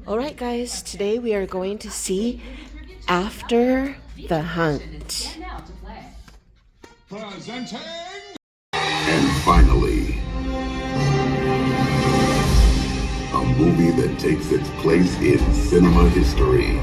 Alright guys, today we are going to see After the Hunt. Presenting! And finally, a movie that takes its place in cinema history.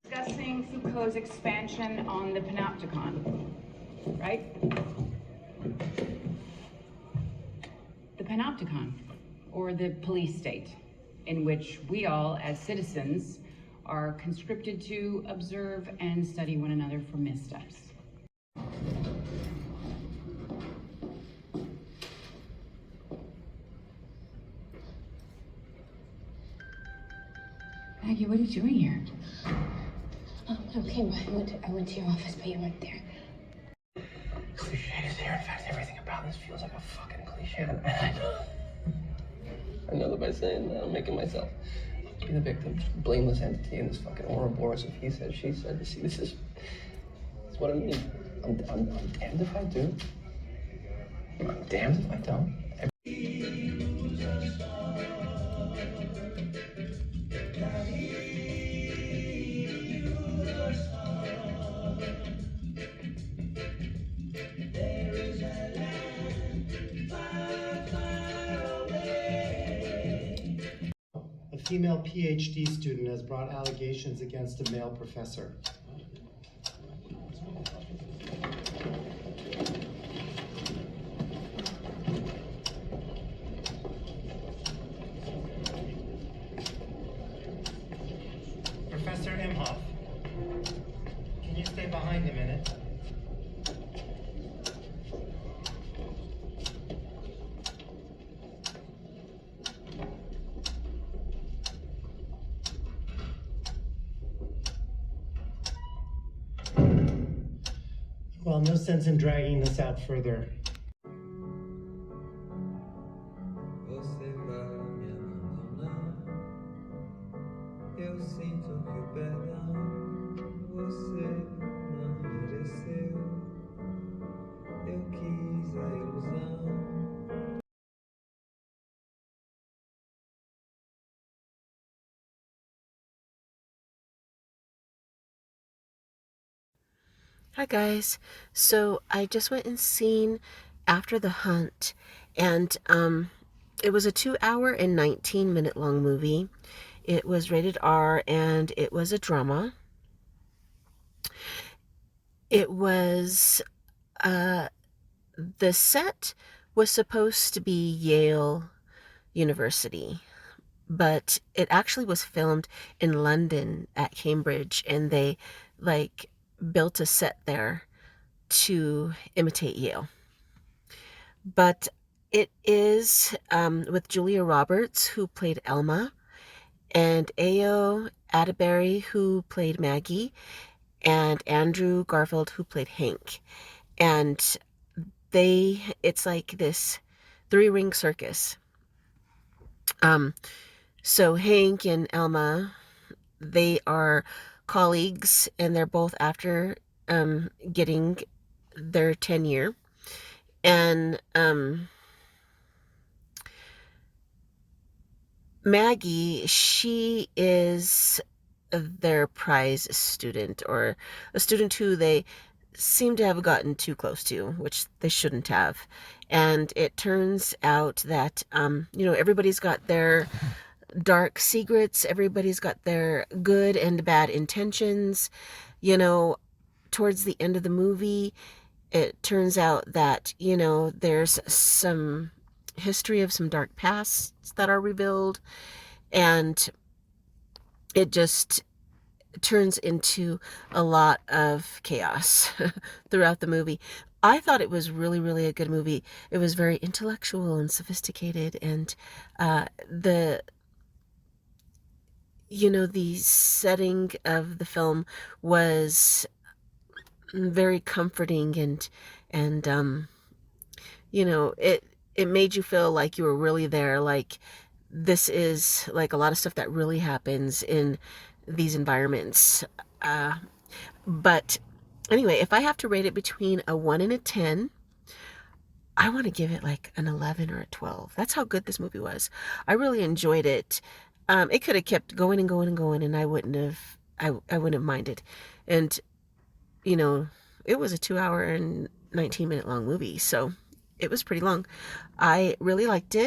Discussing Foucault's expansion on the Panopticon, right? The Panopticon, or the police state, in which we all, as citizens, are conscripted to observe and study one another for missteps. Maggie, what are you doing here? Okay, I went to your office, but you weren't there. Cliche is here. In fact, everything about this feels like a fucking cliche. And I know that by saying that, I'm making myself be the victim, blameless entity in this fucking Ouroboros of he said, she said. See, this is what I mean. I'm damned if I do. I'm damned if I don't. A female PhD student has brought allegations against a male professor. Professor Imhoff, can you stay behind a minute? Well, no sense in dragging this out further. Você vai me abandonar. Eu sinto que o perdão você não mereceu. Eu quis a ilusão. Hi guys, so I just went and seen After the Hunt, and it was a 2-hour and 19-minute long movie. It was rated R, and it was a drama. It was, the set was supposed to be Yale University, but it actually was filmed in London at Cambridge, and they, built a set there to imitate Yale. But it is with Julia Roberts, who played Elma, and Ayo Atterbury, who played Maggie, and Andrew Garfield, who played Hank. And it's like this 3-ring circus. So Hank and Elma, they are colleagues, and they're both after getting their tenure. And Maggie, she is their prize student, or a student who they seem to have gotten too close to, which they shouldn't have. And it turns out that, everybody's got their dark secrets, everybody's got their good and bad intentions. Towards the end of the movie, it turns out that, there's some history of some dark pasts that are revealed, and it just turns into a lot of chaos throughout the movie. I thought it was really, really a good movie. It was very intellectual and sophisticated, and the setting of the film was very comforting, and it made you feel like you were really there. Like, this is like a lot of stuff that really happens in these environments. But anyway, if I have to rate it between a 1 and a 10, I want to give it like an 11 or a 12. That's how good this movie was. I really enjoyed it. It could have kept going and going and going, and I wouldn't have minded. And, you know, it was a 2 hour and 19-minute long movie, so it was pretty long. I really liked it.